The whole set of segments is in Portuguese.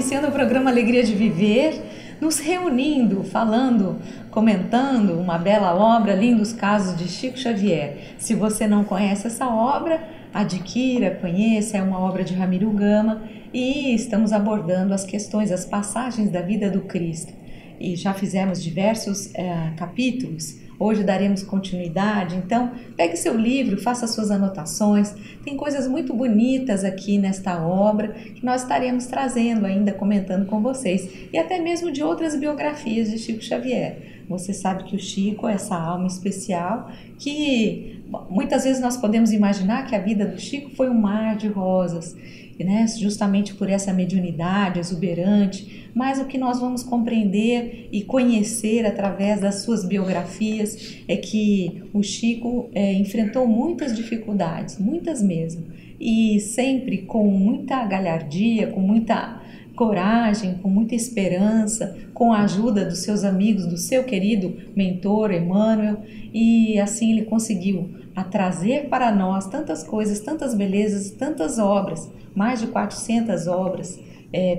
iniciando o programa Alegria de Viver, nos reunindo, falando, comentando uma bela obra, lindos casos de Chico Xavier. Se você não conhece essa obra, adquira, conheça, é uma obra de Ramiro Gama e estamos abordando as questões, as passagens da vida do Cristo. E já fizemos diversos capítulos. Hoje daremos continuidade, então pegue seu livro, faça suas anotações, tem coisas muito bonitas aqui nesta obra que nós estaremos trazendo ainda, comentando com vocês, e até mesmo de outras biografias de Chico Xavier. Você sabe que o Chico é essa alma especial que muitas vezes nós podemos imaginar que a vida do Chico foi um mar de rosas, né? Justamente por essa mediunidade exuberante, mas o que nós vamos compreender e conhecer através das suas biografias é que o Chico enfrentou muitas dificuldades, muitas mesmo, e sempre com muita galhardia, com muita coragem, com muita esperança, com a ajuda dos seus amigos, do seu querido mentor Emmanuel, e assim ele conseguiu trazer para nós tantas coisas, tantas belezas, tantas obras, mais de 400 obras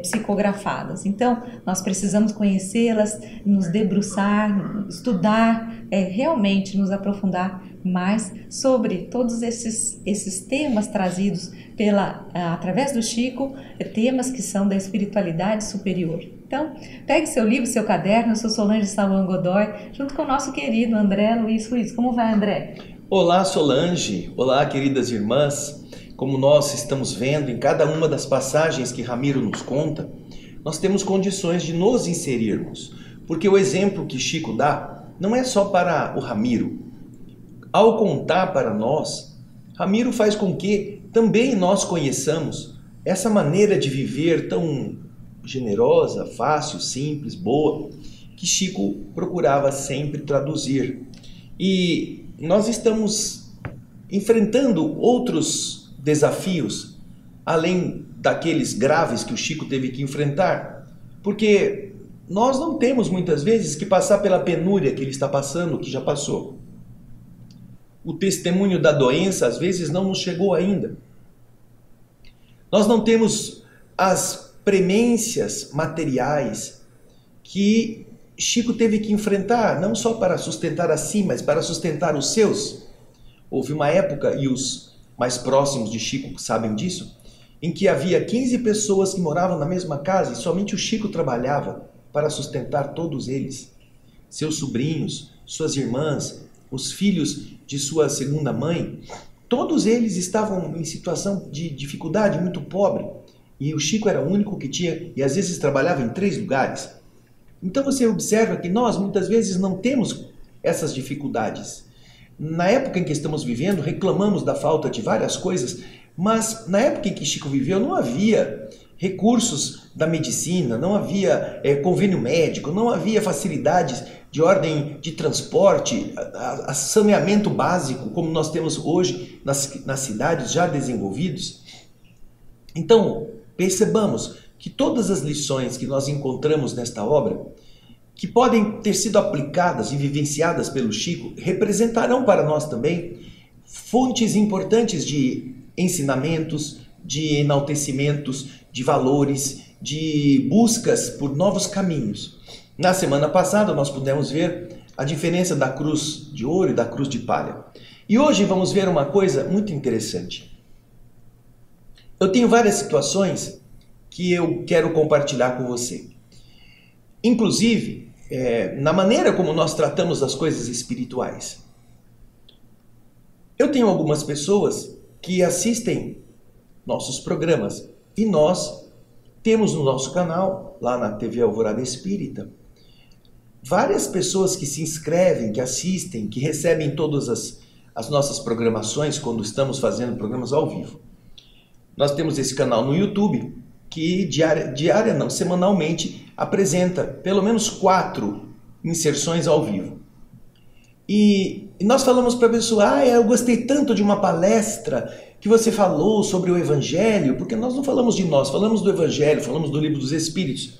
psicografadas. Então, nós precisamos conhecê-las, nos debruçar, estudar, realmente nos aprofundar mais sobre todos esses temas trazidos através do Chico, temas que são da espiritualidade superior. Então, pegue seu livro, seu caderno, eu sou Solange Salom Godoy, junto com o nosso querido André Luiz Ruiz. Como vai, André? Olá, Solange. Olá, queridas irmãs. Como nós estamos vendo em cada uma das passagens que Ramiro nos conta, nós temos condições de nos inserirmos, porque o exemplo que Chico dá não é só para o Ramiro. Ao contar para nós, Ramiro faz com que também nós conheçamos essa maneira de viver tão generosa, fácil, simples, boa, que Chico procurava sempre traduzir. E nós estamos enfrentando outros desafios, além daqueles graves que o Chico teve que enfrentar, porque nós não temos muitas vezes que passar pela penúria que ele está passando, que já passou. O testemunho da doença às vezes não nos chegou ainda. Nós não temos as premências materiais que Chico teve que enfrentar, não só para sustentar a si, mas para sustentar os seus. Houve uma época, e os mais próximos de Chico sabem disso, em que havia 15 pessoas que moravam na mesma casa e somente o Chico trabalhava para sustentar todos eles. Seus sobrinhos, suas irmãs, os filhos de sua segunda mãe, todos eles estavam em situação de dificuldade, muito pobre. E o Chico era o único que tinha, e às vezes trabalhava em 3 lugares. Então você observa que nós muitas vezes não temos essas dificuldades. Na época em que estamos vivendo, reclamamos da falta de várias coisas, mas na época em que Chico viveu não havia recursos da medicina, não havia convênio médico, não havia facilidades de ordem de transporte, a saneamento básico como nós temos hoje nas cidades já desenvolvidos. Então, percebamos que todas as lições que nós encontramos nesta obra, que podem ter sido aplicadas e vivenciadas pelo Chico, representarão para nós também fontes importantes de ensinamentos, de enaltecimentos, de valores, de buscas por novos caminhos. Na semana passada nós pudemos ver a diferença da cruz de ouro e da cruz de palha. E hoje vamos ver uma coisa muito interessante. Eu tenho várias situações que eu quero compartilhar com você. Inclusive, na maneira como nós tratamos das coisas espirituais. Eu tenho algumas pessoas que assistem nossos programas e nós temos no nosso canal, lá na TV Alvorada Espírita, várias pessoas que se inscrevem, que assistem, que recebem todas as nossas programações quando estamos fazendo programas ao vivo. Nós temos esse canal no YouTube que semanalmente apresenta pelo menos 4 inserções ao vivo. E nós falamos para a pessoa, eu gostei tanto de uma palestra que você falou sobre o Evangelho, porque nós não falamos de nós, falamos do Evangelho, falamos do Livro dos Espíritos.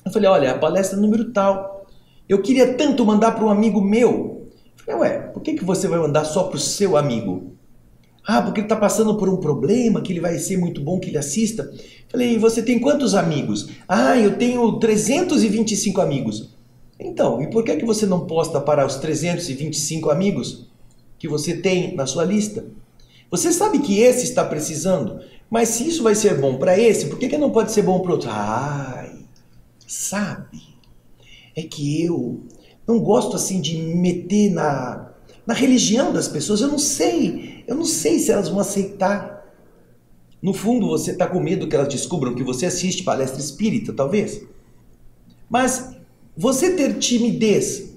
Eu falei, olha, a palestra número tal, eu queria tanto mandar para um amigo meu. Eu falei, por que você vai mandar só para o seu amigo? Ah, porque ele está passando por um problema, que ele vai ser muito bom que ele assista. Falei, você tem quantos amigos? Ah, eu tenho 325 amigos. Então, e por que você não posta para os 325 amigos que você tem na sua lista? Você sabe que esse está precisando, mas se isso vai ser bom para esse, por que não pode ser bom para o outro? Ai, sabe, é que eu não gosto assim de me meter na religião das pessoas. Eu não sei se elas vão aceitar. No fundo, você está com medo que elas descubram que você assiste palestra espírita, talvez. Mas você ter timidez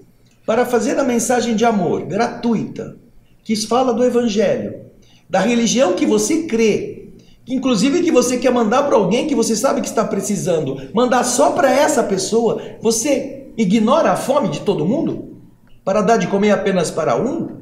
para fazer a mensagem de amor gratuita, que fala do evangelho, da religião que você crê, inclusive que você quer mandar para alguém que você sabe que está precisando, mandar só para essa pessoa, você ignora a fome de todo mundo para dar de comer apenas para um?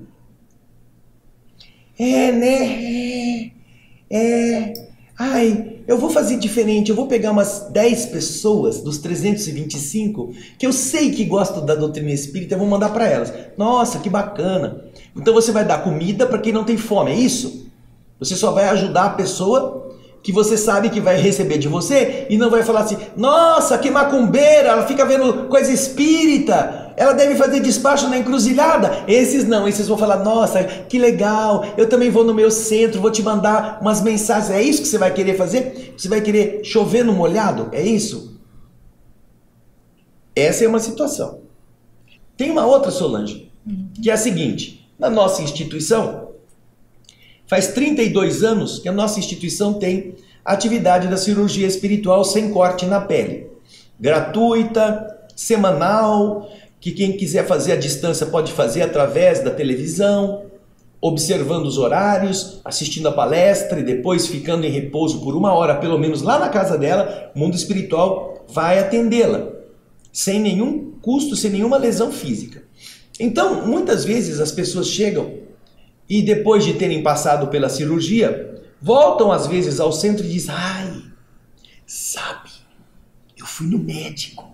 Ai, eu vou fazer diferente, eu vou pegar umas 10 pessoas dos 325 que eu sei que gostam da doutrina espírita, eu vou mandar para elas. Nossa, que bacana. Então você vai dar comida para quem não tem fome, é isso? Você só vai ajudar a pessoa que você sabe que vai receber de você e não vai falar assim, nossa, que macumbeira, ela fica vendo coisa espírita, ela deve fazer despacho na encruzilhada. Esses não, esses vão falar, nossa, que legal, eu também vou no meu centro, vou te mandar umas mensagens. É isso que você vai querer fazer? Você vai querer chover no molhado? É isso? Essa é uma situação. Tem uma outra, Solange, que é a seguinte, na nossa instituição, faz 32 anos que a nossa instituição tem a atividade da cirurgia espiritual sem corte na pele. Gratuita, semanal, que quem quiser fazer à distância pode fazer através da televisão, observando os horários, assistindo a palestra e depois ficando em repouso por 1 hora, pelo menos lá na casa dela, o mundo espiritual vai atendê-la, sem nenhum custo, sem nenhuma lesão física. Então, muitas vezes as pessoas chegam e depois de terem passado pela cirurgia, voltam às vezes ao centro e dizem, ai, sabe, eu fui no médico,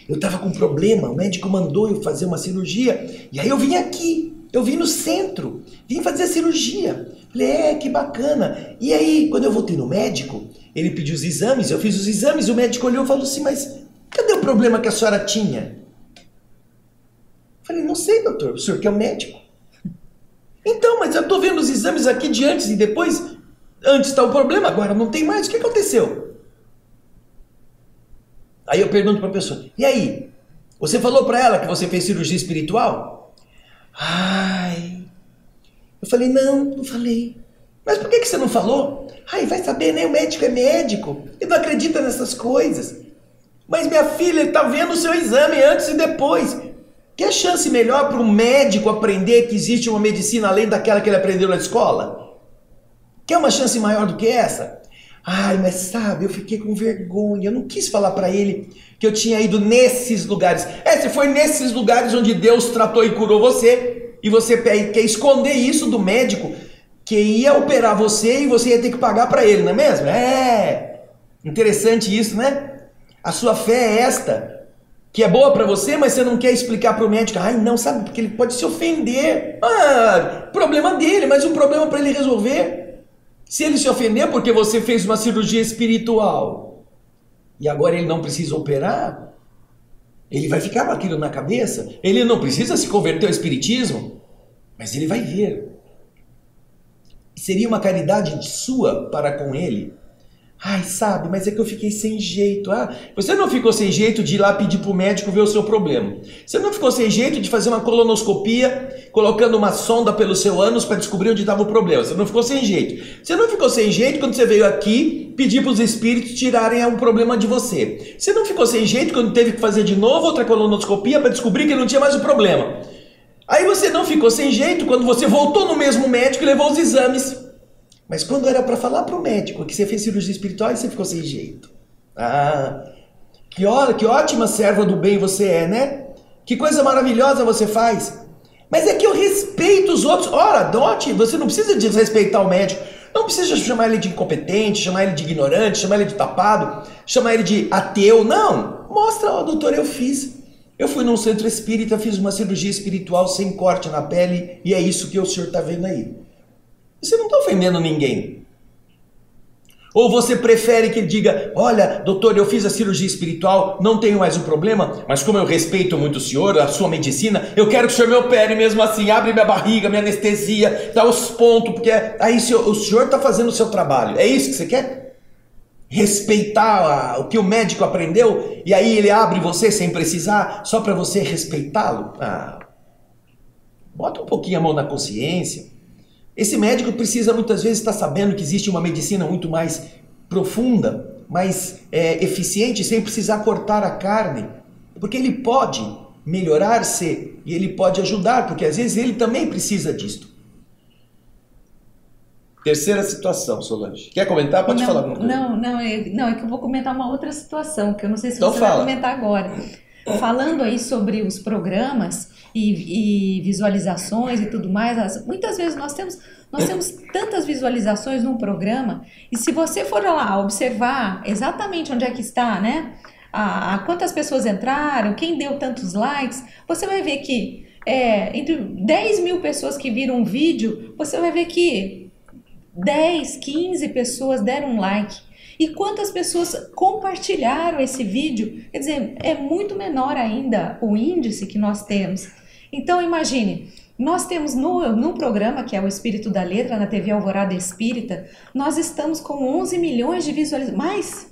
eu estava com um problema, o médico mandou eu fazer uma cirurgia, e aí eu vim aqui, eu vim no centro, vim fazer a cirurgia. Falei, que bacana. E aí, quando eu voltei no médico, ele pediu os exames, eu fiz os exames, o médico olhou e falou assim, mas cadê o problema que a senhora tinha? Falei, não sei, doutor, o senhor que é o médico. Então, mas eu estou vendo os exames aqui de antes e depois. Antes está o problema, agora não tem mais. O que aconteceu? Aí eu pergunto para a pessoa, e aí? Você falou para ela que você fez cirurgia espiritual? Ai, eu falei, não falei. Mas por que você não falou? Ai, vai saber, né? O médico é médico, ele não acredita nessas coisas. Mas minha filha, ele está vendo o seu exame antes e depois. Quer chance melhor para um médico aprender que existe uma medicina além daquela que ele aprendeu na escola? Quer uma chance maior do que essa? Ai, mas sabe, eu fiquei com vergonha, eu não quis falar para ele que eu tinha ido nesses lugares. Você foi nesses lugares onde Deus tratou e curou você, e você quer esconder isso do médico que ia operar você e você ia ter que pagar para ele, não é mesmo? Interessante isso, né? A sua fé é esta, que é boa para você, mas você não quer explicar para o médico. Ai, não, sabe, porque ele pode se ofender. Problema dele, mas um problema para ele resolver. Se ele se ofender porque você fez uma cirurgia espiritual e agora ele não precisa operar, ele vai ficar com aquilo na cabeça. Ele não precisa se converter ao espiritismo, mas ele vai ver. Seria uma caridade sua para com ele. Ai, sabe, mas é que eu fiquei sem jeito. Você não ficou sem jeito de ir lá pedir para o médico ver o seu problema. Você não ficou sem jeito de fazer uma colonoscopia, colocando uma sonda pelo seu ânus para descobrir onde estava o problema. Você não ficou sem jeito. Você não ficou sem jeito quando você veio aqui pedir para os espíritos tirarem um problema de você. Você não ficou sem jeito quando teve que fazer de novo outra colonoscopia para descobrir que não tinha mais o problema. Aí você não ficou sem jeito quando você voltou no mesmo médico e levou os exames. Mas quando era para falar para o médico que você fez cirurgia espiritual, você ficou sem jeito. Que ótima serva do bem você é, né? Que coisa maravilhosa você faz. Mas é que eu respeito os outros. Ora, Dote, você não precisa desrespeitar o médico. Não precisa chamar ele de incompetente, chamar ele de ignorante, chamar ele de tapado, chamar ele de ateu. Não. Mostra, doutor, eu fiz. Eu fui num centro espírita, fiz uma cirurgia espiritual sem corte na pele e é isso que o senhor está vendo aí. Você não está ofendendo ninguém. Ou você prefere que ele diga, olha, doutor, eu fiz a cirurgia espiritual, não tenho mais um problema, mas como eu respeito muito o senhor, a sua medicina, eu quero que o senhor me opere mesmo assim, abre minha barriga, minha anestesia, dá os pontos, porque aí o senhor está fazendo o seu trabalho. É isso que você quer? Respeitar o que o médico aprendeu e aí ele abre você sem precisar, só para você respeitá-lo? Bota um pouquinho a mão na consciência. Esse médico precisa muitas vezes estar sabendo que existe uma medicina muito mais profunda, mais eficiente, sem precisar cortar a carne, porque ele pode melhorar-se e ele pode ajudar, porque às vezes ele também precisa disto. Terceira situação, Solange. Quer comentar? Pode falar alguma coisa. Não, é que eu vou comentar uma outra situação, que eu não sei se Então você fala. vai comentar agora. Falando aí sobre os programas e visualizações e tudo mais, muitas vezes nós temos tantas visualizações num programa, e se você for lá observar exatamente onde é que está, né? Quantas pessoas entraram, quem deu tantos likes, você vai ver que entre 10 mil pessoas que viram um vídeo, você vai ver que 10, 15 pessoas deram um like. E quantas pessoas compartilharam esse vídeo? Quer dizer, é muito menor ainda o índice que nós temos. Então imagine, nós temos no programa, que é o Espírito da Letra, na TV Alvorada Espírita, nós estamos com 11 milhões de visualizações.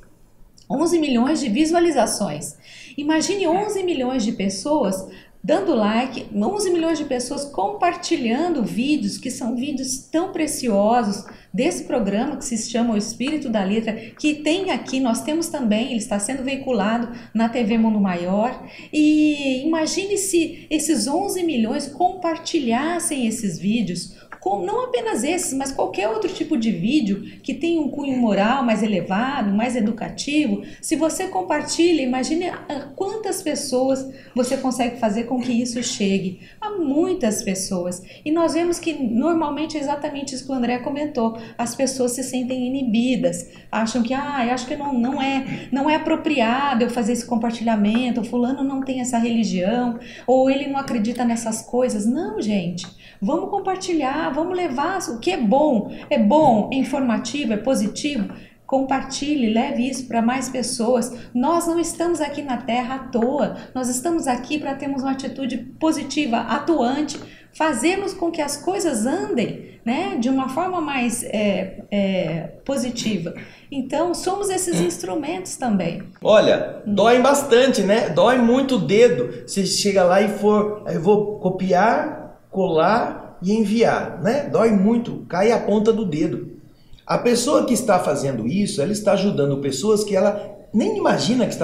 11 milhões de visualizações. Imagine 11 milhões de pessoas dando like, 11 milhões de pessoas compartilhando vídeos, que são vídeos tão preciosos desse programa que se chama O Espírito da Letra, que tem aqui, nós temos também, ele está sendo veiculado na TV Mundo Maior. E imagine se esses 11 milhões compartilhassem esses vídeos, não apenas esses, mas qualquer outro tipo de vídeo que tenha um cunho moral mais elevado, mais educativo. Se você compartilha, imagine quantas pessoas você consegue fazer com que isso chegue a muitas pessoas. E nós vemos que normalmente é exatamente isso que o André comentou, as pessoas se sentem inibidas, acham que acho que não é apropriado eu fazer esse compartilhamento, o fulano não tem essa religião, ou ele não acredita nessas coisas. Não, gente, vamos compartilhar, vamos levar o que é bom, é informativo, é positivo. Compartilhe, leve isso para mais pessoas. Nós não estamos aqui na Terra à toa, nós estamos aqui para termos uma atitude positiva, atuante, fazermos com que as coisas andem, né, de uma forma mais positiva. Então, somos esses instrumentos também. Olha, dói bastante, né? Dói muito o dedo. Você chega lá e eu vou copiar, colar e enviar, né? Dói muito, cai a ponta do dedo. A pessoa que está fazendo isso, ela está ajudando pessoas que ela nem imagina que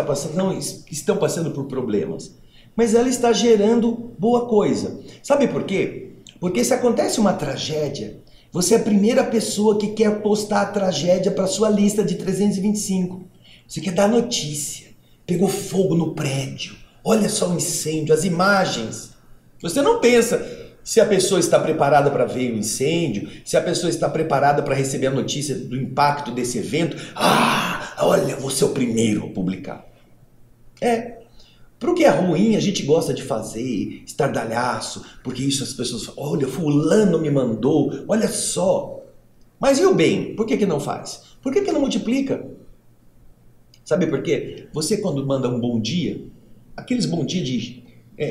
estão passando por problemas. Mas ela está gerando boa coisa. Sabe por quê? Porque se acontece uma tragédia, você é a primeira pessoa que quer postar a tragédia para sua lista de 325. Você quer dar notícia. Pegou fogo no prédio. Olha só o incêndio, as imagens. Você não pensa se a pessoa está preparada para ver o incêndio, se a pessoa está preparada para receber a notícia do impacto desse evento. Olha, vou ser o primeiro a publicar. Para o que é ruim, a gente gosta de fazer, estardalhaço, porque isso as pessoas falam, olha, fulano me mandou, olha só. Mas e o bem? Por que não faz? Por que não multiplica? Sabe por quê? Você quando manda um bom dia, aqueles bom dia de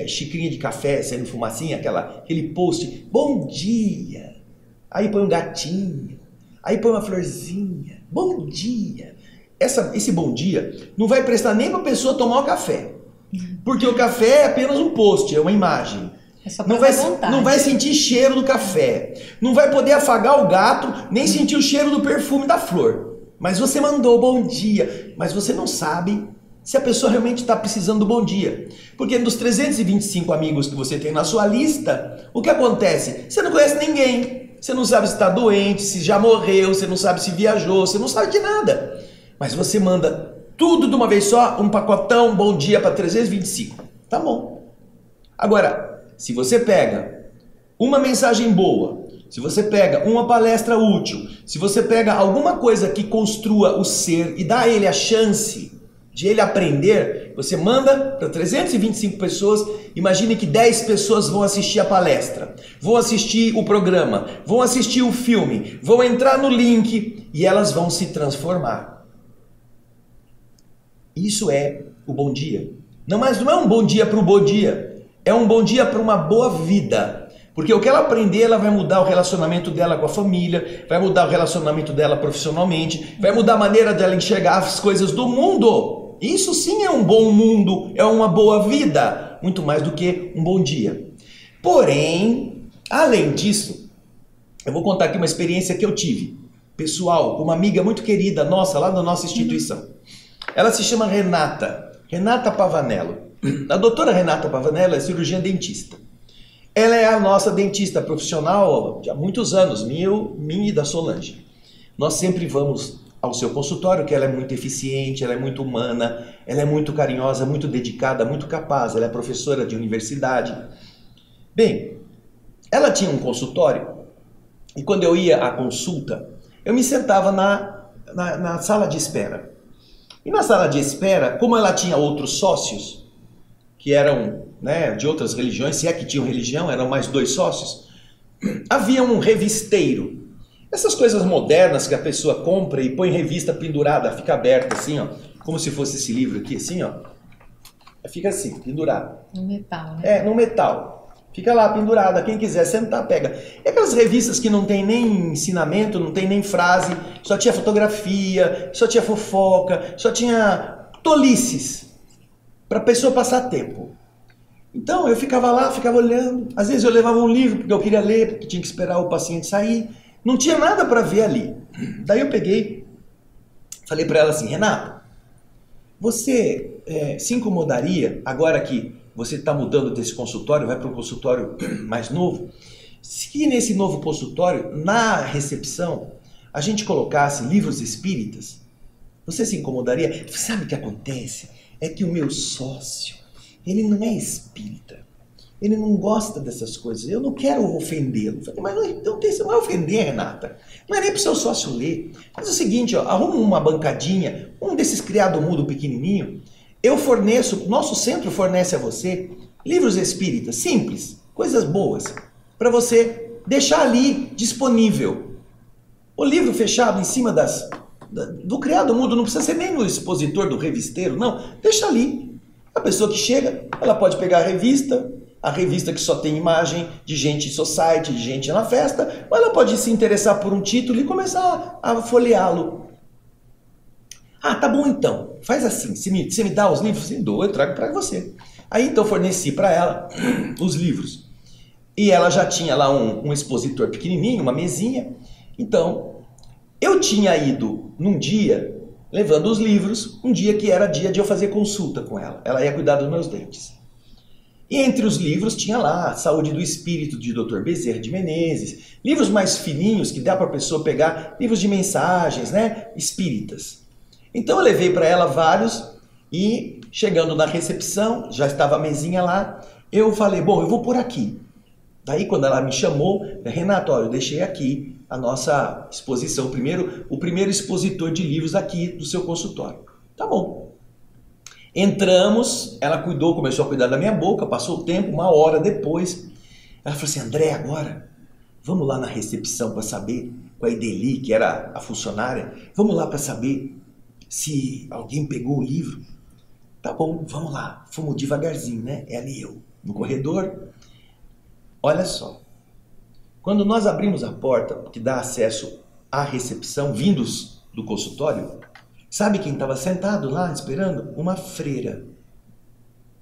xicrinha de café, saindo fumacinha, aquele post, bom dia, aí põe um gatinho, aí põe uma florzinha, bom dia. Esse bom dia não vai prestar nem para a pessoa tomar o café, porque o café é apenas um post, é uma imagem. Não vai sentir cheiro do café, não vai poder afagar o gato, nem sentir o cheiro do perfume da flor. Mas você mandou bom dia, mas você não sabe se a pessoa realmente está precisando do bom dia. Porque dos 325 amigos que você tem na sua lista, o que acontece? Você não conhece ninguém. Você não sabe se está doente, se já morreu, você não sabe se viajou, você não sabe de nada. Mas você manda tudo de uma vez só, um pacotão, bom dia para 325. Tá bom. Agora, se você pega uma mensagem boa, se você pega uma palestra útil, se você pega alguma coisa que construa o ser e dá a ele a chance de ele aprender, você manda para 325 pessoas, imagine que 10 pessoas vão assistir a palestra, vão assistir o programa, vão assistir o filme, vão entrar no link e elas vão se transformar. Isso é o bom dia. Mas não é um bom dia para o bom dia, é um bom dia para uma boa vida. Porque o que ela aprender, ela vai mudar o relacionamento dela com a família, vai mudar o relacionamento dela profissionalmente, vai mudar a maneira dela enxergar as coisas do mundo. Isso sim é um bom mundo, é uma boa vida, muito mais do que um bom dia. Porém, além disso, eu vou contar aqui uma experiência que eu tive, pessoal, com uma amiga muito querida nossa, lá da nossa instituição. Ela se chama Renata Pavanello. A doutora Renata Pavanello é cirurgiã dentista. Ela é a nossa dentista profissional há muitos anos, minha e da Solange. Nós sempre vamos ao seu consultório, que ela é muito eficiente, ela é muito humana, ela é muito carinhosa, muito dedicada, muito capaz, ela é professora de universidade. Bem, ela tinha um consultório e quando eu ia à consulta, eu me sentava na sala de espera. E na sala de espera, como ela tinha outros sócios, que eram de outras religiões, se é que tinham religião, eram mais 2 sócios, havia um revisteiro. Essas coisas modernas que a pessoa compra e põe revista pendurada, fica aberta assim, ó, como se fosse esse livro aqui, assim, ó. Fica assim, pendurado. No metal, né? No metal. Fica lá pendurada, quem quiser sentar, pega. É aquelas revistas que não tem nem ensinamento, não tem nem frase, só tinha fotografia, só tinha fofoca, só tinha tolices, para a pessoa passar tempo. Então eu ficava lá, ficava olhando, às vezes eu levava um livro porque eu queria ler, porque tinha que esperar o paciente sair, não tinha nada para ver ali. Daí eu peguei, falei para ela assim, Renata, você se incomodaria, agora que você está mudando desse consultório, vai para um consultório mais novo, se nesse novo consultório, na recepção, a gente colocasse livros espíritas, você se incomodaria? Sabe o que acontece? É que o meu sócio, ele não é espírita, ele não gosta dessas coisas, eu não quero ofendê-lo. Mas você não vai ofender, Renata, não é nem para o seu sócio ler. Faz o seguinte, ó, arruma uma bancadinha, um desses criado mudo pequenininho, eu forneço, nosso centro fornece a você livros espíritas, simples, coisas boas, para você deixar ali disponível. O livro fechado em cima do criado mudo, não precisa ser nem no expositor do revisteiro, não, deixa ali. A pessoa que chega, ela pode pegar a revista que só tem imagem de gente society, de gente na festa, ou ela pode se interessar por um título e começar a folheá-lo. Ah, tá bom então, faz assim, você me dá os livros? Sim, dou, eu trago para você. Aí então forneci para ela os livros. E ela já tinha lá um expositor pequenininho, uma mesinha. Então, eu tinha ido num dia, levando os livros, um dia que era dia de eu fazer consulta com ela. Ela ia cuidar dos meus dentes. E entre os livros tinha lá Saúde do Espírito, de Dr. Bezerra de Menezes, livros mais fininhos que dá para a pessoa pegar, livros de mensagens, espíritas. Então eu levei para ela vários e chegando na recepção, já estava a mesinha lá, eu falei, bom, eu vou por aqui. Daí quando ela me chamou, Renato, olha, eu deixei aqui a nossa exposição, o primeiro expositor de livros aqui do seu consultório. Tá bom. Entramos, ela começou a cuidar da minha boca, passou o tempo, 1 hora depois, ela falou assim, André, agora, vamos lá na recepção para saber, com a Ideli, que era a funcionária, vamos lá para saber se alguém pegou o livro. Tá bom, vamos lá, fomos devagarzinho, ela e eu, no corredor. Olha só, quando nós abrimos a porta que dá acesso à recepção, vindos do consultório, sabe quem estava sentado lá esperando? Uma freira,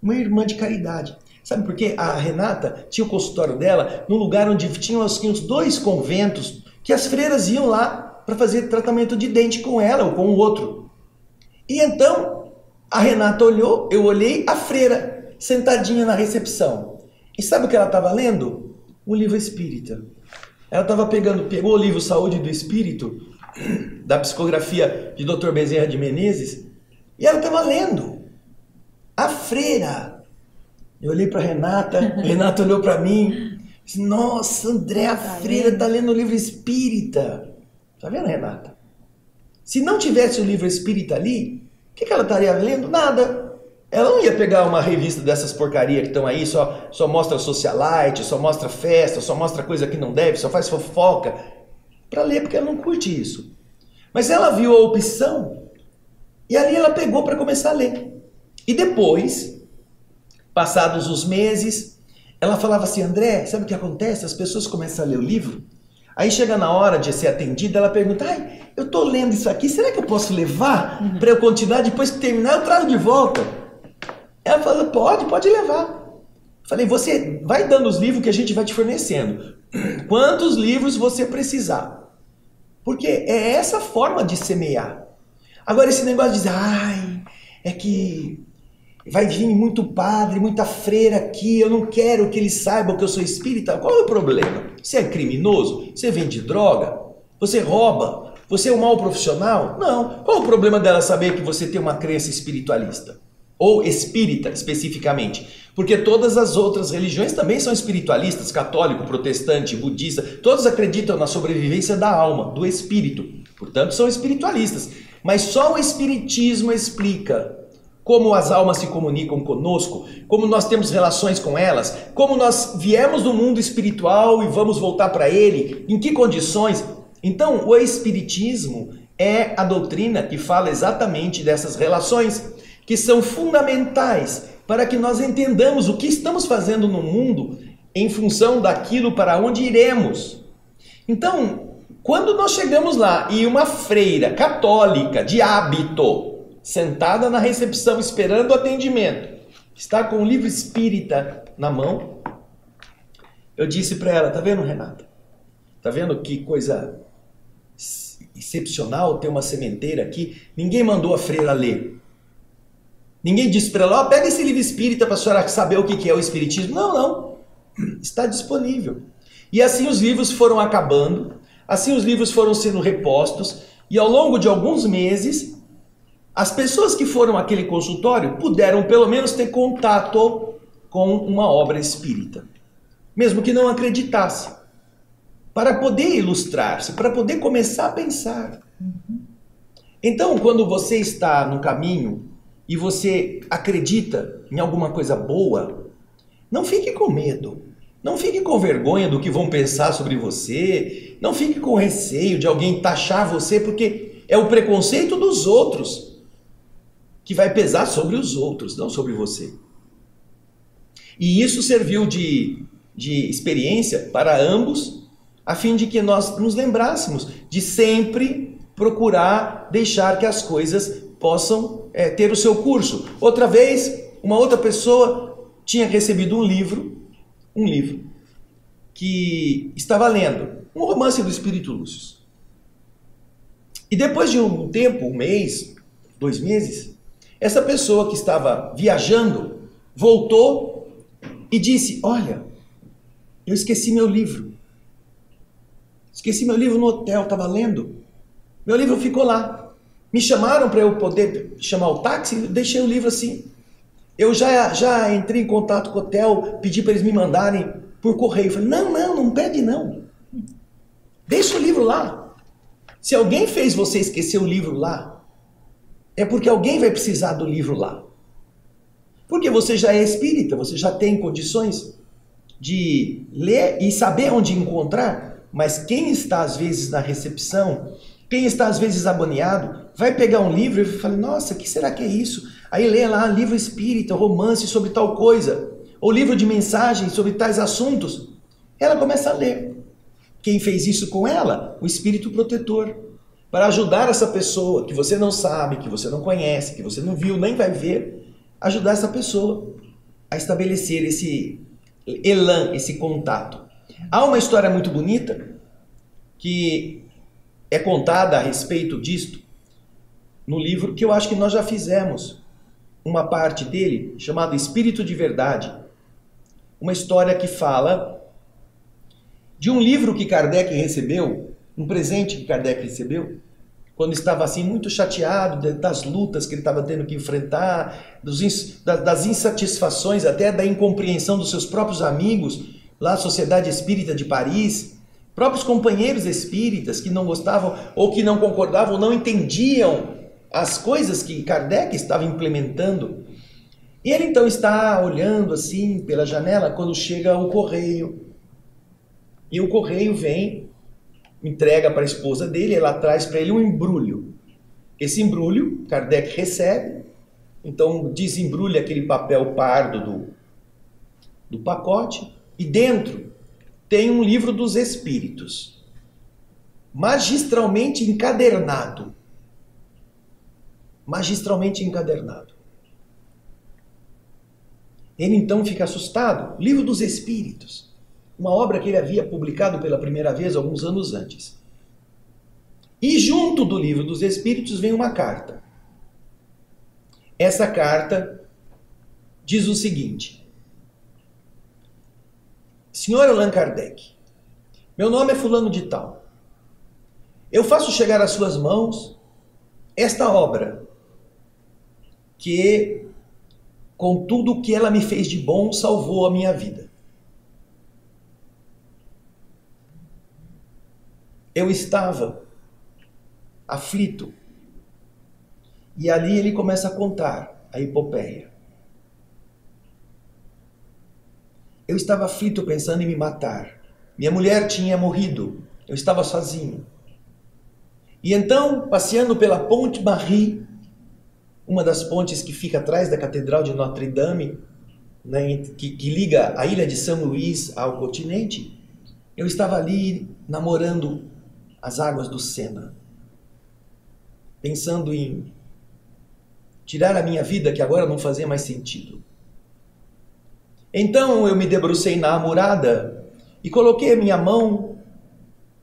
uma irmã de caridade. Sabe por quê? A Renata tinha o consultório dela num lugar onde tinham os 2 conventos que as freiras iam lá para fazer tratamento de dente com ela ou com o outro. E então a Renata olhou, eu olhei, a freira sentadinha na recepção. E sabe o que ela estava lendo? Um livro espírita. Ela estava pegou o livro Saúde do Espírito, da psicografia de Dr. Bezerra de Menezes, e ela estava lendo. A freira. Eu olhei para Renata, Renata olhou para mim, disse, nossa, André, a freira está lendo o livro espírita. Tá vendo, Renata? Se não tivesse o livro espírita ali, o que ela estaria lendo? Nada. Ela não ia pegar uma revista dessas porcaria que estão aí, só mostra socialite, só mostra festa, só mostra coisa que não deve, só faz fofoca, para ler, porque ela não curte isso. Mas ela viu a opção e ali ela pegou para começar a ler. E depois, passados os meses, ela falava assim, André, sabe o que acontece? As pessoas começam a ler o livro, aí chega na hora de ser atendida, ela pergunta, ai, eu estou lendo isso aqui, será que eu posso levar para eu continuar? Depois que terminar eu trago de volta. Ela fala, pode levar. Falei, você vai dando os livros que a gente vai te fornecendo. Quantos livros você precisar. Porque é essa forma de semear. Agora esse negócio de dizer, ai, é que vai vir muito padre, muita freira aqui, eu não quero que eles saibam que eu sou espírita. Qual é o problema? Você é criminoso? Você vende droga? Você rouba? Você é um mau profissional? Não. Qual é o problema dela saber que você tem uma crença espiritualista? Ou espírita, especificamente. Porque todas as outras religiões também são espiritualistas, católico, protestante, budista, todos acreditam na sobrevivência da alma, do espírito. Portanto, são espiritualistas. Mas só o espiritismo explica como as almas se comunicam conosco, como nós temos relações com elas, como nós viemos do mundo espiritual e vamos voltar para ele, em que condições. Então, o espiritismo é a doutrina que fala exatamente dessas relações, que são fundamentais para que nós entendamos o que estamos fazendo no mundo em função daquilo para onde iremos. Então, quando nós chegamos lá e uma freira católica de hábito, sentada na recepção esperando o atendimento, está com um livro espírita na mão, eu disse para ela, tá vendo, Renata? Tá vendo que coisa excepcional ter uma sementeira aqui? Ninguém mandou a freira ler. Ninguém disse para ela, pega esse livro espírita para a senhora saber o que é o espiritismo. Não. Está disponível. E assim os livros foram acabando, assim os livros foram sendo repostos, e ao longo de alguns meses, as pessoas que foram àquele consultório puderam pelo menos ter contato com uma obra espírita, mesmo que não acreditasse, para poder ilustrar-se, para poder começar a pensar. Então, quando você está no caminho e você acredita em alguma coisa boa, não fique com medo, não fique com vergonha do que vão pensar sobre você, não fique com receio de alguém taxar você, porque é o preconceito dos outros que vai pesar sobre os outros, não sobre você. E isso serviu de experiência para ambos, a fim de que nós nos lembrássemos de sempre procurar deixar que as coisas possam ter o seu curso. Outra vez, uma outra pessoa tinha recebido um livro que estava lendo, um romance do Espírito Lúcio. E depois de um tempo, um mês, 2 meses, essa pessoa que estava viajando voltou e disse, olha, eu esqueci meu livro. Esqueci meu livro no hotel, estava lendo. Meu livro ficou lá. Me chamaram para eu poder chamar o táxi, deixei o livro assim. Eu já entrei em contato com o hotel, pedi para eles me mandarem por correio. Falei, não pede não. Deixa o livro lá. Se alguém fez você esquecer o livro lá, é porque alguém vai precisar do livro lá. Porque você já é espírita, você já tem condições de ler e saber onde encontrar. Mas quem está às vezes na recepção, quem está às vezes agoniado, vai pegar um livro e fala, nossa, o que será que é isso? Aí lê lá, livro espírita, romance sobre tal coisa, ou livro de mensagens sobre tais assuntos. Ela começa a ler. Quem fez isso com ela? O espírito protetor. Para ajudar essa pessoa que você não sabe, que você não conhece, que você não viu, nem vai ver, ajudar essa pessoa a estabelecer esse elan, esse contato. Há uma história muito bonita que é contada a respeito disto no livro que eu acho que nós já fizemos uma parte dele, chamado Espírito de Verdade. Uma história que fala de um livro que Kardec recebeu, um presente que Kardec recebeu, quando estava assim muito chateado das lutas que ele estava tendo que enfrentar, das insatisfações, até da incompreensão dos seus próprios amigos, lá a Sociedade Espírita de Paris, próprios companheiros espíritas que não gostavam ou que não concordavam, não entendiam as coisas que Kardec estava implementando. E ele então está olhando assim pela janela quando chega o correio. E o correio vem, entrega para a esposa dele, ela traz para ele um embrulho. Esse embrulho, Kardec recebe, então desembrulha aquele papel pardo do pacote, e dentro tem um livro dos Espíritos, magistralmente encadernado. Magistralmente encadernado. Ele então fica assustado. Livro dos Espíritos. Uma obra que ele havia publicado pela primeira vez alguns anos antes. E junto do Livro dos Espíritos vem uma carta. Essa carta diz o seguinte: Senhor Allan Kardec, meu nome é fulano de tal. Eu faço chegar às suas mãos esta obra, que, com tudo o que ela me fez de bom, salvou a minha vida. Eu estava aflito. E ali ele começa a contar a epopeia. Eu estava aflito pensando em me matar. Minha mulher tinha morrido. Eu estava sozinho. E então, passeando pela Ponte Marie, uma das pontes que fica atrás da Catedral de Notre-Dame, né, que liga a ilha de São Luís ao continente, eu estava ali namorando as águas do Sena, pensando em tirar a minha vida, que agora não fazia mais sentido. Então eu me debrucei na amurada e coloquei a minha mão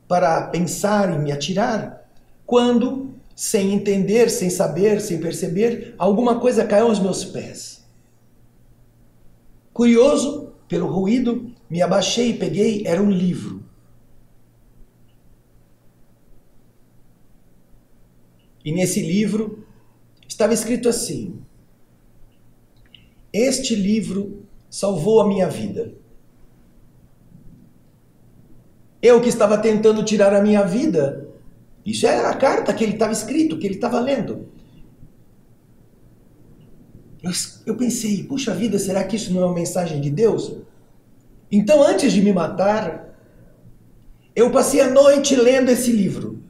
para pensar em me atirar, quando, sem entender, sem saber, sem perceber, alguma coisa caiu aos meus pés. Curioso, pelo ruído, me abaixei e peguei, era um livro. E nesse livro estava escrito assim: este livro salvou a minha vida. Eu que estava tentando tirar a minha vida. Isso era a carta que ele estava escrito, que ele estava lendo. Eu pensei, puxa vida, será que isso não é uma mensagem de Deus? Então, antes de me matar, eu passei a noite lendo esse livro.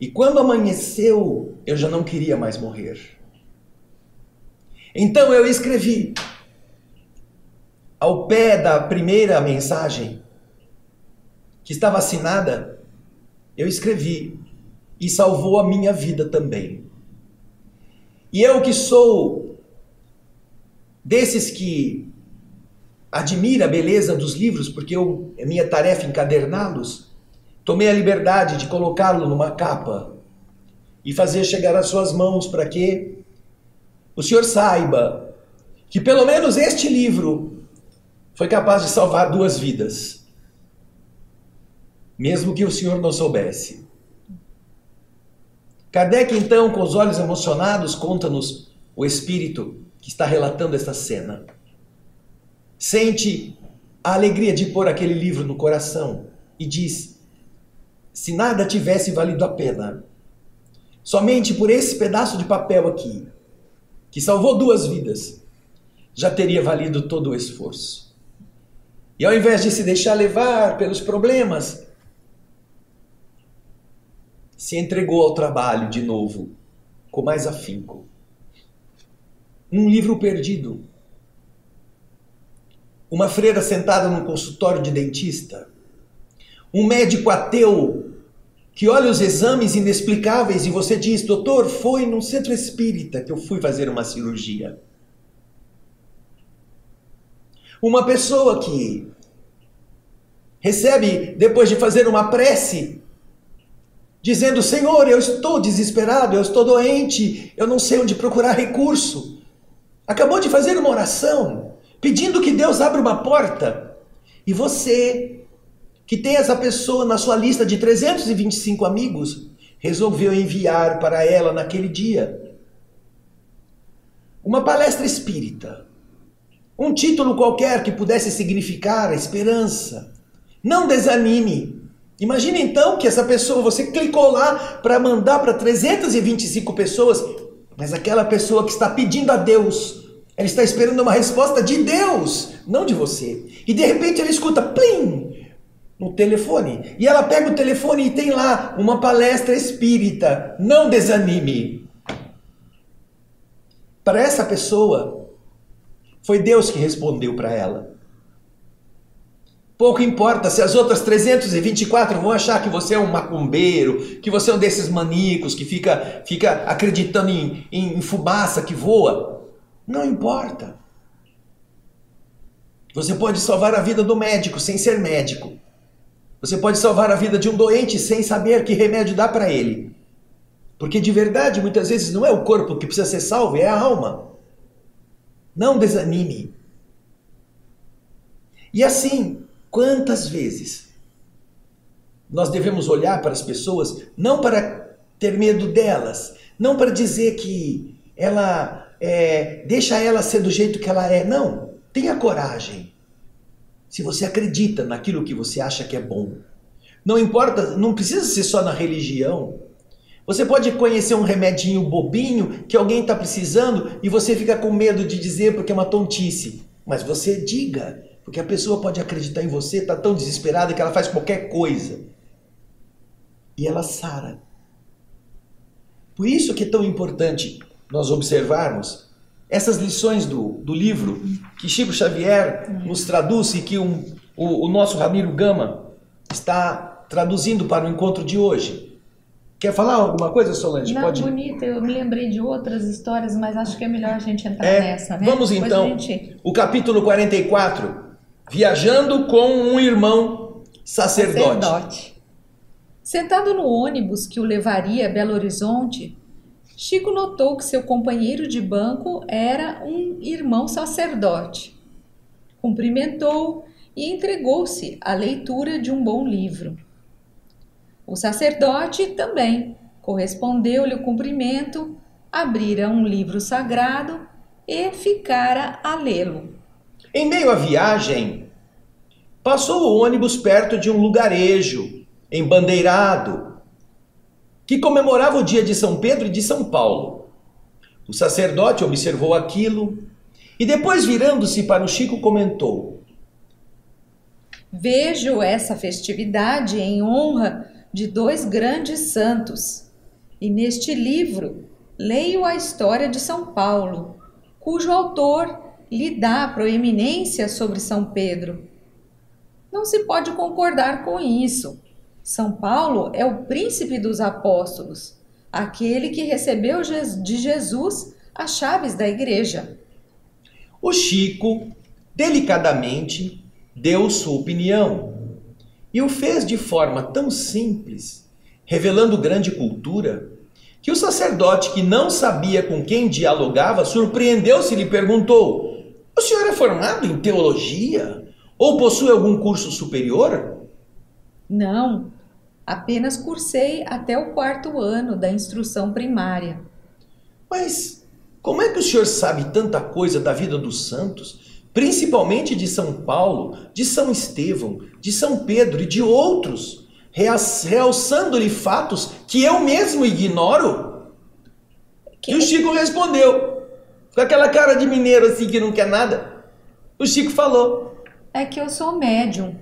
E quando amanheceu, eu já não queria mais morrer. Então eu escrevi, ao pé da primeira mensagem, que estava assinada, eu escrevi, e salvou a minha vida também. E eu que sou desses que admira a beleza dos livros, porque é minha tarefa encaderná-los, tomei a liberdade de colocá-lo numa capa e fazer chegar às suas mãos para que o senhor saiba que pelo menos este livro foi capaz de salvar 2 vidas, mesmo que o senhor não soubesse. Kardec, então, com os olhos emocionados, conta-nos o espírito que está relatando esta cena. Sente a alegria de pôr aquele livro no coração e diz: se nada tivesse valido a pena, somente por esse pedaço de papel aqui, que salvou 2 vidas, já teria valido todo o esforço. E ao invés de se deixar levar pelos problemas, se entregou ao trabalho de novo, com mais afinco. Um livro perdido. Uma freira sentada num consultório de dentista. Um médico ateu que olha os exames inexplicáveis e você diz: doutor, foi num centro espírita que eu fui fazer uma cirurgia. Uma pessoa que recebe, depois de fazer uma prece, dizendo: Senhor, eu estou desesperado, eu estou doente, eu não sei onde procurar recurso. Acabou de fazer uma oração, pedindo que Deus abra uma porta. E você, que tem essa pessoa na sua lista de 325 amigos, resolveu enviar para ela naquele dia uma palestra espírita. Um título qualquer que pudesse significar a esperança. Não desanime. Imagina então que essa pessoa, você clicou lá para mandar para 325 pessoas, mas aquela pessoa que está pedindo a Deus, ela está esperando uma resposta de Deus, não de você. E de repente ela escuta plim no telefone. E ela pega o telefone e tem lá uma palestra espírita. Não desanime. Para essa pessoa, foi Deus que respondeu para ela. Pouco importa se as outras 324 vão achar que você é um macumbeiro, que você é um desses maníacos que fica acreditando em fumaça que voa. Não importa. Você pode salvar a vida do médico sem ser médico. Você pode salvar a vida de um doente sem saber que remédio dá para ele. Porque de verdade, muitas vezes, não é o corpo que precisa ser salvo, é a alma. Não desanime. E assim, quantas vezes nós devemos olhar para as pessoas, não para ter medo delas, não para dizer que deixa ela ser do jeito que ela é. Não, tenha coragem. Se você acredita naquilo que você acha que é bom. Não importa, não precisa ser só na religião. Você pode conhecer um remedinho bobinho que alguém está precisando e você fica com medo de dizer porque é uma tontice. Mas você diga, porque a pessoa pode acreditar em você, está tão desesperada que ela faz qualquer coisa. E ela sara. Por isso que é tão importante nós observarmos essas lições do livro que Chico Xavier nos traduz e que o nosso Ramiro Gama está traduzindo para o encontro de hoje. Quer falar alguma coisa, Solange? Não, pode? Bonita, eu me lembrei de outras histórias, mas acho que é melhor a gente entrar nessa, né? Vamos Depois então, o capítulo 44, viajando com um irmão sacerdote. Sentado no ônibus que o levaria a Belo Horizonte, Chico notou que seu companheiro de banco era um irmão sacerdote. Cumprimentou e entregou-se à leitura de um bom livro. O sacerdote também correspondeu-lhe o cumprimento, abrira um livro sagrado e ficara a lê-lo. Em meio à viagem, passou o ônibus perto de um lugarejo, embandeirado, que comemorava o dia de São Pedro e de São Paulo. O sacerdote observou aquilo e depois, virando-se para o Chico, comentou: Vejo essa festividade em honra de dois grandes santos, e neste livro leio a história de São Paulo, cujo autor lhe dá proeminência sobre São Pedro. Não se pode concordar com isso. São Paulo é o príncipe dos apóstolos, aquele que recebeu de Jesus as chaves da igreja. O Chico, delicadamente, deu sua opinião e o fez de forma tão simples, revelando grande cultura, que o sacerdote, que não sabia com quem dialogava, surpreendeu-se e lhe perguntou: o senhor é formado em teologia? Ou possui algum curso superior? Não, apenas cursei até o 4º ano da instrução primária. Mas como é que o senhor sabe tanta coisa da vida dos santos, principalmente de São Paulo, de São Estevão, de São Pedro e de outros, realçando-lhe fatos que eu mesmo ignoro? E o Chico respondeu, com aquela cara de mineiro assim que não quer nada. O Chico falou: é que eu sou médium.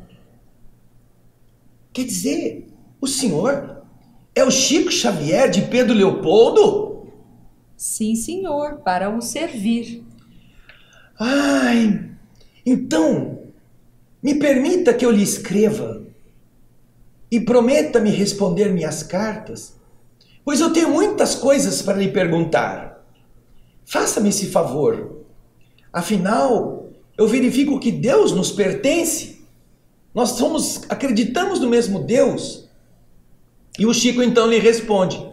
Quer dizer, o senhor é o Chico Xavier de Pedro Leopoldo? Sim, senhor, para o servir. Ai, então, me permita que eu lhe escreva e prometa me responder minhas cartas, pois eu tenho muitas coisas para lhe perguntar. Faça-me esse favor. Afinal, eu verifico que Deus nos pertence. Nós acreditamos no mesmo Deus. E o Chico então lhe responde: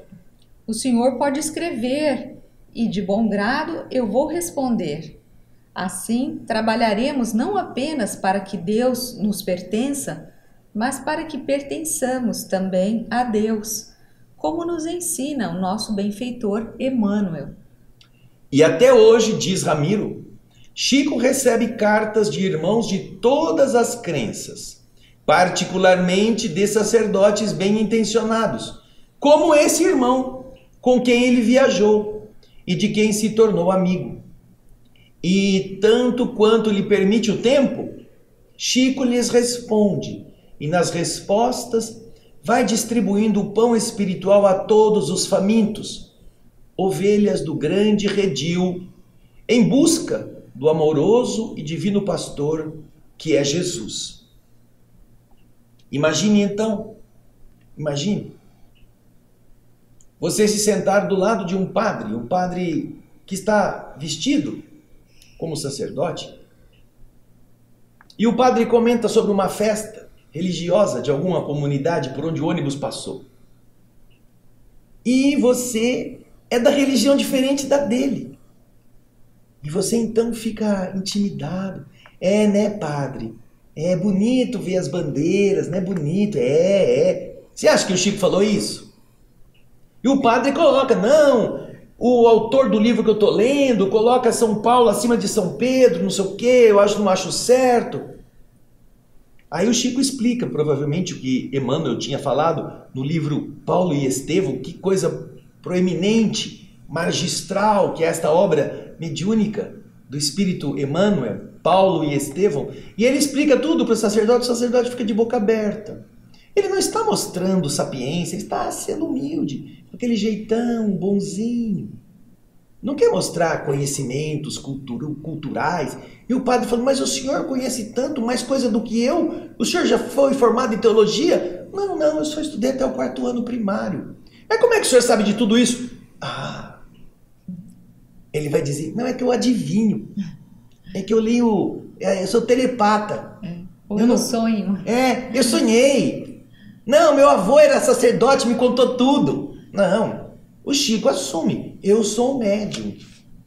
o senhor pode escrever e de bom grado eu vou responder. Assim, trabalharemos não apenas para que Deus nos pertença, mas para que pertençamos também a Deus, como nos ensina o nosso benfeitor Emmanuel. E até hoje, diz Ramiro, Chico recebe cartas de irmãos de todas as crenças, particularmente de sacerdotes bem intencionados, como esse irmão com quem ele viajou e de quem se tornou amigo. E tanto quanto lhe permite o tempo, Chico lhes responde, e nas respostas vai distribuindo o pão espiritual a todos os famintos, ovelhas do grande redil, em busca do amoroso e divino pastor que é Jesus. Imagine então, imagine, você se sentar do lado de um padre que está vestido como sacerdote, e o padre comenta sobre uma festa religiosa de alguma comunidade por onde o ônibus passou. E você é da religião diferente da dele. E você então fica intimidado. É, né, padre? É bonito ver as bandeiras, né? Bonito, é. Você acha que o Chico falou isso? E o padre coloca, não, o autor do livro que eu estou lendo coloca São Paulo acima de São Pedro, não sei o quê, não acho certo. Aí o Chico explica, provavelmente, o que Emmanuel tinha falado no livro Paulo e Estevão, que coisa proeminente, magistral, que é esta obra mediúnica do Espírito Emmanuel, Paulo e Estevão. E ele explica tudo para o sacerdote fica de boca aberta. Ele não está mostrando sapiência, ele está sendo humilde, com aquele jeitão bonzinho. Não quer mostrar conhecimentos culturais. E o padre falou, mas o senhor conhece tanto, mais coisa do que eu? O senhor já foi formado em teologia? Não, eu só estudei até o 4º ano primário. Mas como é que o senhor sabe de tudo isso? Ele vai dizer, não, é que eu adivinho. É que eu leio, eu sou telepata. Ou eu não sonho. Eu sonhei. Não, meu avô era sacerdote, me contou tudo. Não. O Chico assume, eu sou médium.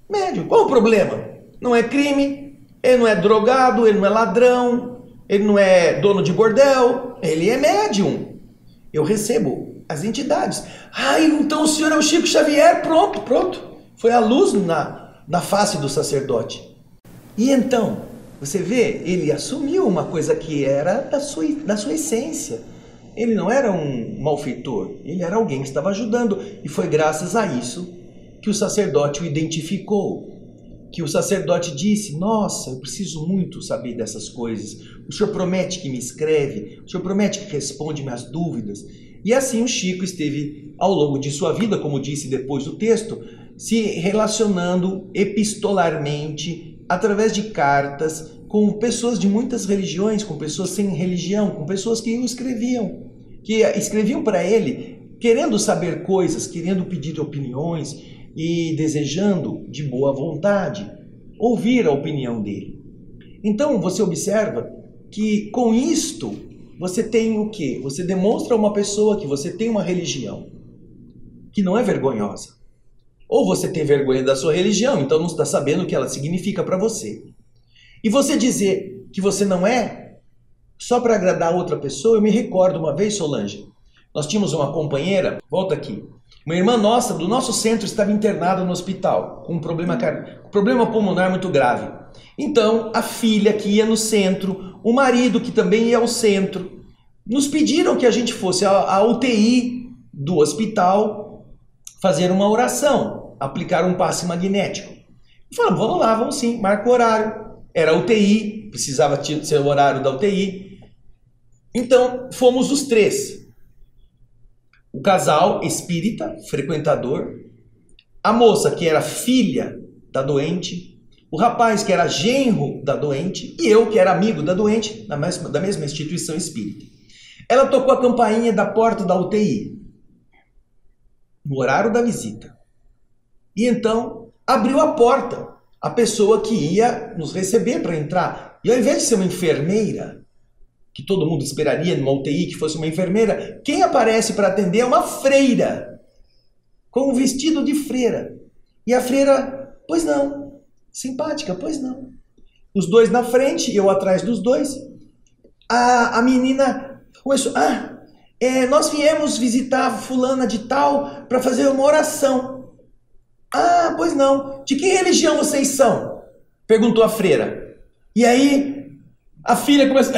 Médium, qual o problema? Não é crime, ele não é drogado, ele não é ladrão, ele não é dono de bordel, ele é médium. Eu recebo as entidades. Então o senhor é o Chico Xavier, pronto. Foi a luz na face do sacerdote. E então, você vê, ele assumiu uma coisa que era da sua essência. Ele não era um malfeitor, ele era alguém que estava ajudando. E foi graças a isso que o sacerdote o identificou. Que o sacerdote disse, nossa, eu preciso muito saber dessas coisas. O senhor promete que me escreve, o senhor promete que responde minhas dúvidas. E assim o Chico esteve, ao longo de sua vida, como disse depois do texto, se relacionando epistolarmente, através de cartas, com pessoas de muitas religiões, com pessoas sem religião, com pessoas que o escreviam, para ele, querendo saber coisas, querendo pedir opiniões e desejando de boa vontade ouvir a opinião dele. Então você observa que com isto você tem o quê? Você demonstra a uma pessoa que você tem uma religião que não é vergonhosa. Ou você tem vergonha da sua religião, então não está sabendo o que ela significa para você. E você dizer que você não é, só para agradar outra pessoa, eu me recordo uma vez, Solange, nós tínhamos uma companheira, volta aqui, uma irmã nossa, do nosso centro, estava internada no hospital, com um problema pulmonar muito grave. Então, a filha que ia no centro, o marido que também ia ao centro, nos pediram que a gente fosse à UTI do hospital fazer uma oração, aplicar um passe magnético. Falamos, vamos lá, vamos sim, marca o horário. Era UTI, precisava ser o horário da UTI. Então, fomos os 3. O casal espírita, frequentador, a moça que era filha da doente, o rapaz que era genro da doente e eu que era amigo da doente, da mesma instituição espírita. Ela tocou a campainha da porta da UTI, no horário da visita. E então, abriu a porta a pessoa que ia nos receber para entrar. E ao invés de ser uma enfermeira, que todo mundo esperaria numa UTI que fosse uma enfermeira, quem aparece para atender é uma freira, com um vestido de freira. E a freira, pois não, simpática, pois não. Os 2 na frente, eu atrás dos 2. A menina começou, nós viemos visitar fulana de tal para fazer uma oração. Pois não. De que religião vocês são? Perguntou a freira. E aí, A filha começa...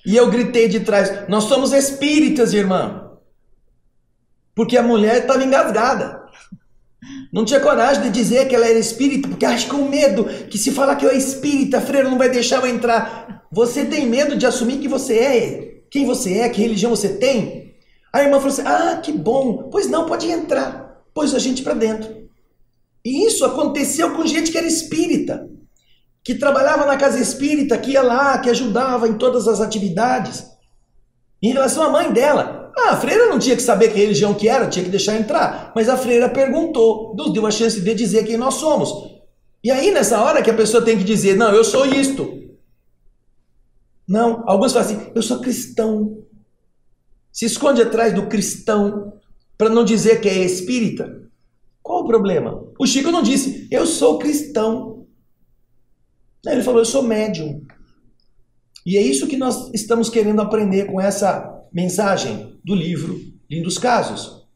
E eu gritei de trás, nós somos espíritas, irmã. Porque a mulher estava engasgada. Não tinha coragem de dizer que ela era espírita, porque acha com medo que se falar que eu é espírita, a freira não vai deixar eu entrar. Você tem medo de assumir que você é, quem você é, que religião você tem? A irmã falou assim, ah, que bom, pois não, pode entrar. Pôs a gente para dentro. E isso aconteceu com gente que era espírita, que trabalhava na casa espírita, que ia lá, que ajudava em todas as atividades. Em relação à mãe dela, a freira não tinha que saber que religião que era, tinha que deixar entrar. Mas a freira perguntou, nos deu a chance de dizer quem nós somos. E aí nessa hora que a pessoa tem que dizer, não, eu sou isto. Não, alguns falam assim, eu sou cristão. Se esconde atrás do cristão para não dizer que é espírita. Qual o problema? O Chico não disse, eu sou cristão. Ele falou, eu sou médium. E é isso que nós estamos querendo aprender com essa mensagem do livro Lindos Casos.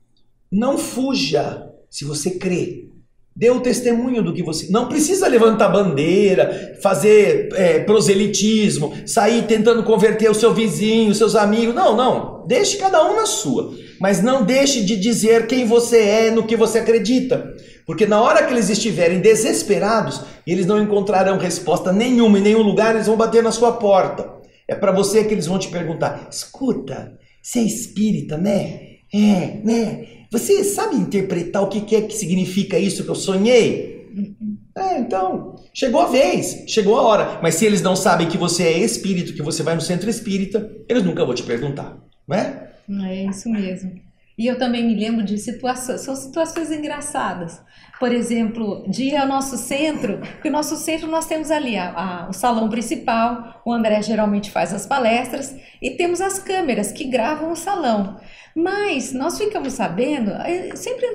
Não fuja se você crê. Dê o testemunho do que você... Não precisa levantar bandeira, fazer proselitismo, sair tentando converter o seu vizinho, os seus amigos. Não, não. Deixe cada um na sua. Mas não deixe de dizer quem você é, no que você acredita. Porque na hora que eles estiverem desesperados, eles não encontrarão resposta nenhuma em nenhum lugar, eles vão bater na sua porta. É para você que eles vão te perguntar, escuta, você é espírita, né? É, né? Você sabe interpretar o que é que significa isso que eu sonhei? Então, chegou a vez, chegou a hora. Mas se eles não sabem que você é espírito, que você vai no centro espírita, eles nunca vão te perguntar, não é? É isso mesmo. E eu também me lembro de situações, são situações engraçadas. Por exemplo, de ir ao nosso centro, porque o nosso centro nós temos ali o salão principal, o André geralmente faz as palestras, e temos as câmeras que gravam o salão. Mas nós ficamos sabendo, sempre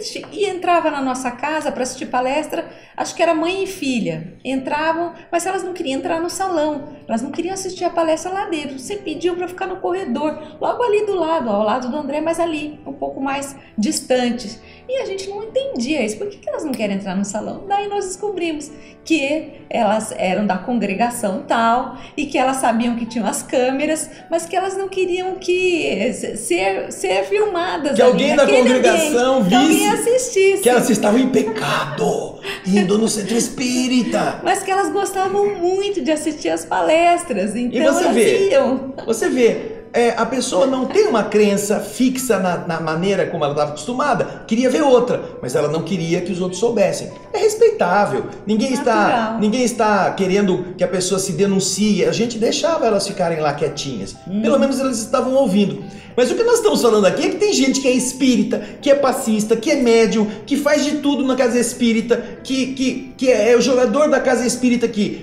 entrava na nossa casa para assistir palestra, acho que era mãe e filha, entravam, mas elas não queriam entrar no salão, elas não queriam assistir a palestra lá dentro, você pediu para ficar no corredor, logo ali do lado, ao lado do André, mas ali, um pouco mais distantes. E a gente não entendia isso, por que elas não querem entrar no salão? Daí nós descobrimos que elas eram da congregação tal, e que elas sabiam que tinham as câmeras, mas que elas não queriam que ser filmadas. Que alguém da congregação visse, que alguém assistisse. Que elas estavam em pecado, indo no centro espírita. Mas que elas gostavam muito de assistir as palestras, então e você elas iam. Você vê, a pessoa não tem uma crença fixa na maneira como ela estava acostumada, queria ver outra, mas ela não queria que os outros soubessem. É respeitável, ninguém está querendo que a pessoa se denuncie, a gente deixava elas ficarem lá quietinhas, pelo menos elas estavam ouvindo. Mas o que nós estamos falando aqui é que tem gente que é espírita, que é passista, que é médium, que faz de tudo na casa espírita, que é o jogador da casa espírita que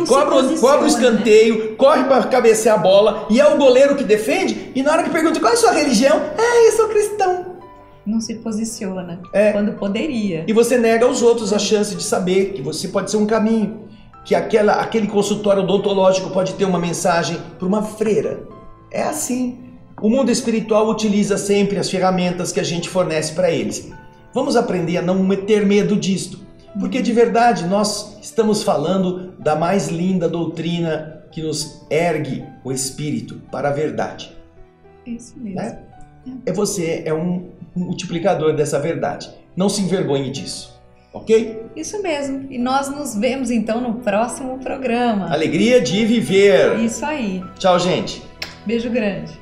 cobra o escanteio, né? Corre para cabecear a bola e é o goleiro que defende, e na hora que pergunta qual é a sua religião, eu sou cristão. Não se posiciona quando poderia. E você nega aos outros a chance de saber que você pode ser um caminho, que aquele consultório odontológico pode ter uma mensagem para uma freira. É assim. O mundo espiritual utiliza sempre as ferramentas que a gente fornece para eles. Vamos aprender a não ter medo disto, porque de verdade nós estamos falando da mais linda doutrina que nos ergue o espírito para a verdade. Isso mesmo. Você é um multiplicador dessa verdade. Não se envergonhe disso, ok? Isso mesmo. E nós nos vemos então no próximo programa. Alegria de viver. Isso aí. Tchau, gente. Beijo grande.